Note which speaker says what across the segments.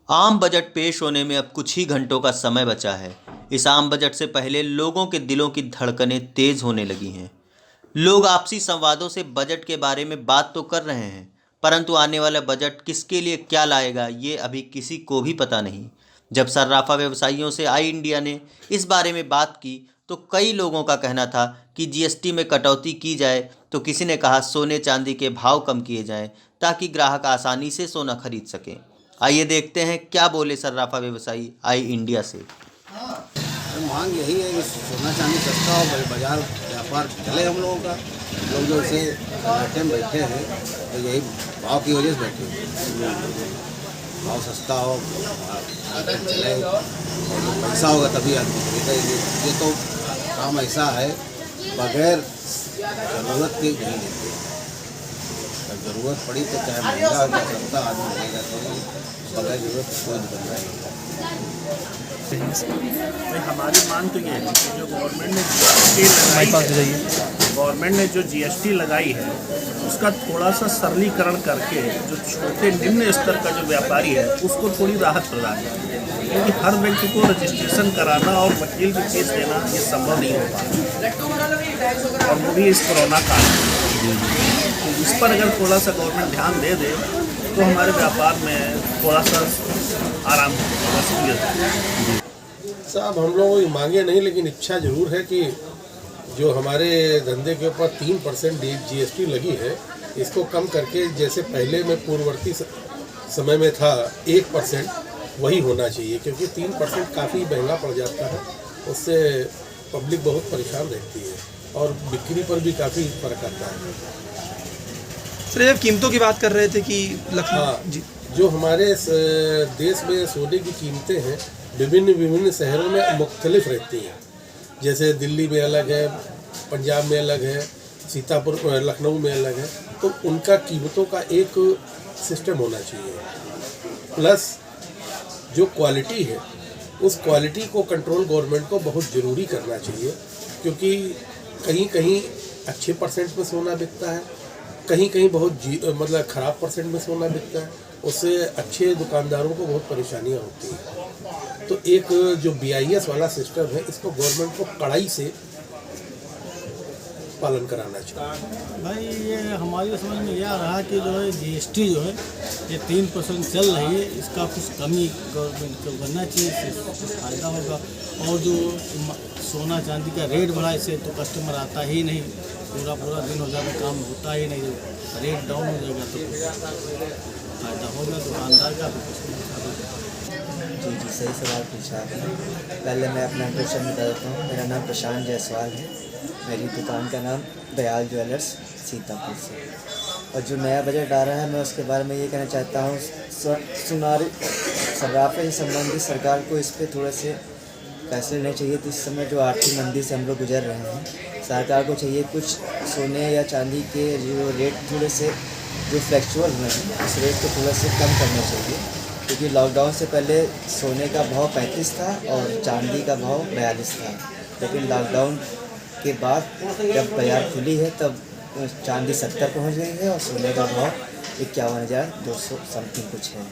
Speaker 1: आम बजट पेश होने में अब कुछ ही घंटों का समय बचा है। इस आम बजट से पहले लोगों के दिलों की धड़कनें तेज होने लगी हैं। लोग आपसी संवादों से बजट के बारे में बात तो कर रहे हैं, परंतु आने वाला बजट किसके लिए क्या लाएगा ये अभी किसी को भी पता नहीं। जब सर्राफा व्यवसायियों से आई इंडिया ने इस बारे में बात की तो कई लोगों का कहना था कि जीएसटी में कटौती की जाए, तो किसी ने कहा सोने चांदी के भाव कम किए जाएं ताकि ग्राहक आसानी से सोना खरीद सकें। आइए देखते हैं क्या बोले सर्राफा व्यवसायी आई इंडिया से।
Speaker 2: तो मांग यही है कि सोना चांदी सस्ता हो, बाजार व्यापार चले हम लोगों का। लोग जो इसे बैठे में बैठे हैं तो यही भाव की वजह से बैठे हैं। भाव सस्ता हो, मार्केट चले और जो पैसा होगा तभी आदमी खरीदेगा। ये तो काम ऐसा है बगैर ज़रूरत के नहीं लेते। जब ज़रूरत पड़ी तो चाहे महंगा हो चाहे सस्ता आदमी लेगा, तो बगैर ज़रूरत कोई दुकान नहीं।
Speaker 3: हमारी मांग तो ये है कि जो गवर्नमेंट ने जो जीएसटी लगाई है उसका थोड़ा सा सरलीकरण करके जो छोटे निम्न स्तर का जो व्यापारी है उसको थोड़ी राहत प्रदान करें, क्योंकि हर व्यक्ति को रजिस्ट्रेशन कराना और वकील की फीस देना ये संभव नहीं हो पाता, और वो भी इस कोरोना काल में। तो इस पर अगर थोड़ा सा गवर्नमेंट ध्यान दे दे तो हमारे व्यापार में थोड़ा सा आराम होगा।
Speaker 4: साहब हम लोगों की मांगे नहीं, लेकिन इच्छा जरूर है कि जो हमारे धंधे के ऊपर 3% जीएसटी लगी है इसको कम करके, जैसे पहले में पूर्ववर्ती समय में था 1%, वही होना चाहिए, क्योंकि 3% काफ़ी महंगा पड़ जाता है। उससे पब्लिक बहुत परेशान रहती है और बिक्री पर भी काफ़ी फर्क आता है।
Speaker 5: सर जब कीमतों की बात कर रहे थे कि
Speaker 4: हाँ जी, जो हमारे देश में सोने की कीमतें हैं विभिन्न शहरों में मुख्तलिफ रहती हैं। जैसे दिल्ली में अलग है, पंजाब में अलग है, सीतापुर लखनऊ में अलग है, तो उनका कीमतों का एक सिस्टम होना चाहिए। प्लस जो क्वालिटी है उस क्वालिटी को कंट्रोल गवर्नमेंट को बहुत ज़रूरी करना चाहिए, क्योंकि कहीं कहीं अच्छे परसेंट में सोना बिकता है, कहीं कहीं बहुत मतलब ख़राब परसेंट में सोना बिकता है। उससे अच्छे दुकानदारों को बहुत परेशानियां होती हैं। तो एक जो BIS वाला सिस्टम है इसको गवर्नमेंट को कड़ाई से पालन कराना चाहिए।
Speaker 6: भाई ये हमारी समझ में यह आ रहा कि जो है जीएसटी जो है ये 3% चल रही है, इसका कुछ कमी गवर्नमेंट को करना चाहिए, इससे कुछ फ़ायदा होगा। और जो सोना चांदी का रेट बढ़ा, इससे तो कस्टमर आता ही नहीं, पूरा दिन हो जाएगा, काम होता ही नहीं, रेट डाउन हो जाएगा तो फ़ायदा होगा दुकानदार का।
Speaker 7: जी सही सवाल पूछा आपने। पहले मैं अपना इंट्रोडक्शन बता देता हूँ। मेरा नाम प्रशांत जायसवाल है। मेरी दुकान का नाम दयाल ज्वेलर्स सीतापुर से। और जो नया बजट आ रहा है मैं उसके बारे में ये कहना चाहता हूँ, सुनार सर्राफे से संबंधित सरकार को इस पर थोड़े से फैसले लेने चाहिए। तो इस समय जो आर्थिक मंदी से हम लोग गुजर रहे हैं, सरकार को चाहिए कुछ सोने या चांदी के जो रेट थोड़े से जो फ्लैक्चुअल हुए हैं उस रेट को थोड़ा से कम करना चाहिए, क्योंकि लॉकडाउन से पहले सोने का भाव 35 था और चांदी का भाव 42 था। लेकिन लॉकडाउन के बाद जब बाजार खुली है तब चांदी 70 पहुंच गई है और सोने का भाव 51,200 समथिंग कुछ है।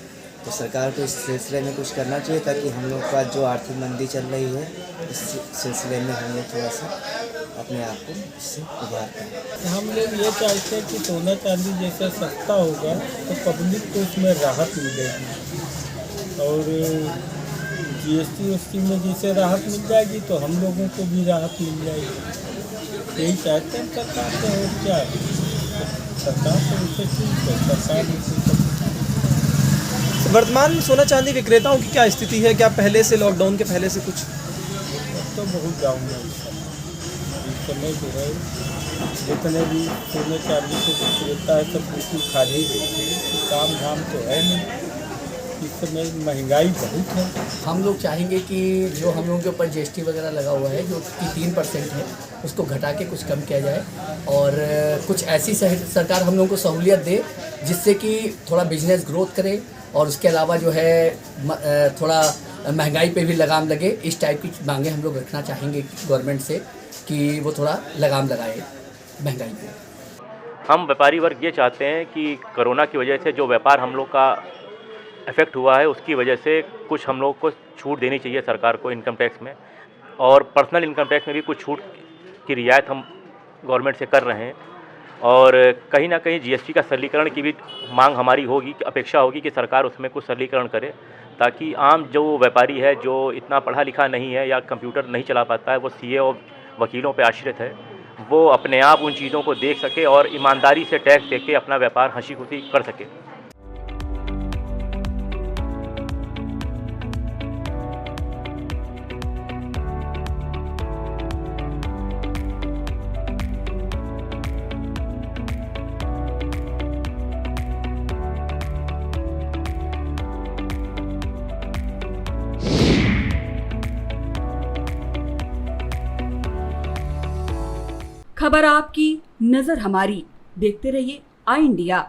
Speaker 7: तो सरकार को इस सिलसिले में कुछ करना चाहिए, ताकि हम लोग का जो आर्थिक मंदी चल रही है इस सिलसिले में हम लोग थोड़ा सा अपने आप को इससे उभार पाएँ।
Speaker 6: हम लोग ये चाहते हैं कि सोना चांदी जैसा सस्ता होगा तो पब्लिक को उसमें राहत मिलेगी, और जीएसटी में जैसे राहत मिल जाएगी तो हम लोगों को भी राहत मिल जाएगी। यही चाहते हैं सरकार से, और क्या सरकार तो उसे ठीक है, सरकार
Speaker 5: वर्तमान सोना चांदी विक्रेताओं की क्या स्थिति है? क्या पहले से, लॉकडाउन के पहले से कुछ
Speaker 6: तो बहुत डाउन है इस समय जो है। जितने भी सोने चांदी को विक्रेता है सब बिल्कुल खाली रहते हैं, काम धाम तो है नहीं। इस समय महंगाई बहुत है।
Speaker 8: हम लोग चाहेंगे कि जो हम लोगों के ऊपर जीएसटी वगैरह लगा हुआ है जो कि 3% है उसको घटा के कुछ कम किया जाए, और कुछ ऐसी सरकार हम लोगों को सहूलियत दे जिससे कि थोड़ा बिजनेस ग्रोथ करे, और उसके अलावा जो है थोड़ा महंगाई पे भी लगाम लगे। इस टाइप की मांगे हम लोग रखना चाहेंगे गवर्नमेंट से कि वो थोड़ा लगाम लगाए महंगाई पे।
Speaker 9: हम व्यापारी वर्ग ये चाहते हैं कि कोरोना की वजह से जो व्यापार हम लोग का इफ़ेक्ट हुआ है उसकी वजह से कुछ हम लोग को छूट देनी चाहिए सरकार को इनकम टैक्स में, और पर्सनल इनकम टैक्स में भी कुछ छूट की रियायत हम गवर्नमेंट से कर रहे हैं। और कहीं ना कहीं जीएसटी का सरलीकरण की भी मांग हमारी होगी, अपेक्षा होगी कि सरकार उसमें कुछ सरलीकरण करे, ताकि आम जो व्यापारी है, जो इतना पढ़ा लिखा नहीं है या कंप्यूटर नहीं चला पाता है, वो सीए और वकीलों पर आश्रित है, वो अपने आप उन चीज़ों को देख सके और ईमानदारी से टैक्स दे के अपना व्यापार हंसी खुशी कर सके।
Speaker 10: खबर आपकी, नजर हमारी। देखते रहिए आई इंडिया।